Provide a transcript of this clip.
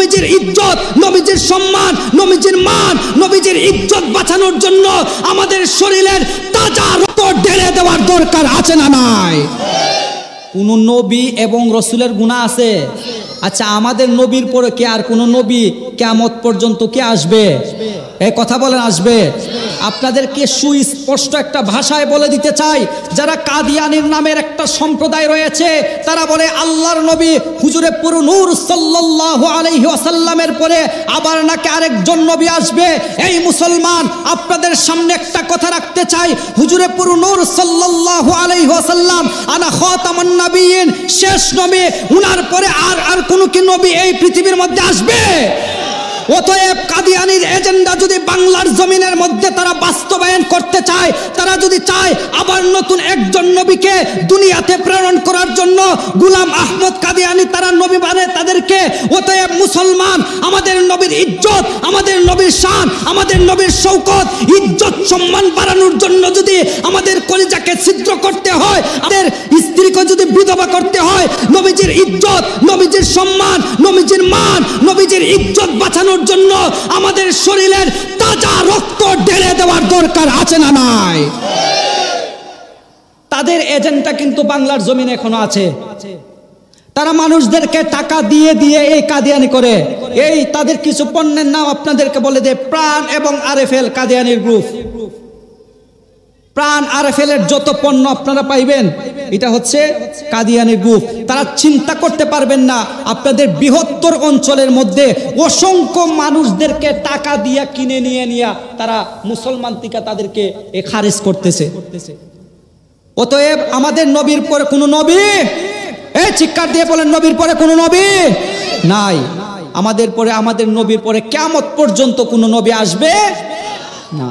নবীজির ইজ্জত, নবীজির সম্মান, নবীজির মান, নবীজির ইজ্জত বাঁচানোর জন্য আমাদের শরীরের তাজা রক্ত ঢেলে দেওয়ার দরকার আছে না নাই? কোন নবী এবং রসুলের গুনাহ আছে? আচ্ছা, আমাদের নবীর পরে কে আর কোন নবী কিয়ামত পর্যন্ত কে আসবে? এই কথা বলেন, আসবে? আপনাদেরকে সুস্পষ্ট একটা ভাষায় বলে দিতে চাই, যারা কাদিয়ানীর নামের একটা সম্প্রদায় রয়েছে, তারা বলে আল্লাহর নবী হুজুরে পুরো নূর সাল্লাল্লাহু আলাইহি ওয়াসাল্লামের পরে আবার নাকি আরেকজন নবী আসবে। এই মুসলমান, আপনাদের সামনে একটা কথা রাখতে চাই, হুজুরে পুরো নূর সাল্লাল্লাহু আলাইহি ওয়াসাল্লাম আনা খাতামুন নবিয়্যিন, শেষ নবী। উনার পরে আর কোন কি নবী এই পৃথিবীর মধ্যে আসবে? অতএব কাদিয়ানীর এজেন্ডা যদি বাংলার জমিনের মধ্যে তারা বাস্তবায়ন করতে চায়, তারা যদি চায় আবার নতুন একজন নবীকে দুনিয়াতে প্রেরণ করার জন্য গোলাম আহমদ কাদিয়ানী তারা নবী বানায় তাদেরকে। অতএব মুসলমান, আমাদের নবীর ইজ্জত, আমাদের নবীর শান, আমাদের নবীর শৌকত, ইজ্জত সম্মান বাড়ানোর জন্য যদি আমাদের কলিজাকে ছিদ্র করতে হয়, আমাদের স্ত্রীকে যদি বিধবা করতে হয়, নবীজির ইজ্জত, নবীজির সম্মান, নবীজির মান, নবীজির ইজ্জত বাঁচানোর জন্য আমাদের শরীরের তাজা রক্ত ঢেলে দেওয়ার দরকার আছে না নাই? তাদের এজেন্টটা কিন্তু বাংলার জমিনে এখনো আছে। তারা মানুষদেরকে টাকা দিয়ে দিয়ে এই কাদিয়ানি করে। এই তাদের কিছু পণ্যের নাম আপনাদেরকে বলে দেয়, প্রাণ এবং আরএফএল কাদিয়ানির গ্রুপ। প্রাণ আরএফএল এর যত পণ্য আপনারা পাইবেন, এটা হচ্ছে কাদিয়ানি গ্রুপ। তারা চিন্তা করতে পারবেন না, আপনাদের বৃহত্তর অঞ্চলের মধ্যে অসংখ্য মানুষদেরকে টাকা দিয়া কিনে নিয়ে তারা মুসলমান থেকে তাদেরকে খারিজ করতেছে। অতএব আমাদের নবীর পরে কোন নবী, এই চিৎকার দিয়ে বলেন, নবীর পরে কোন নবী নাই। আমাদের নবীর পরে কিয়ামত পর্যন্ত কোন নবী আসবে না।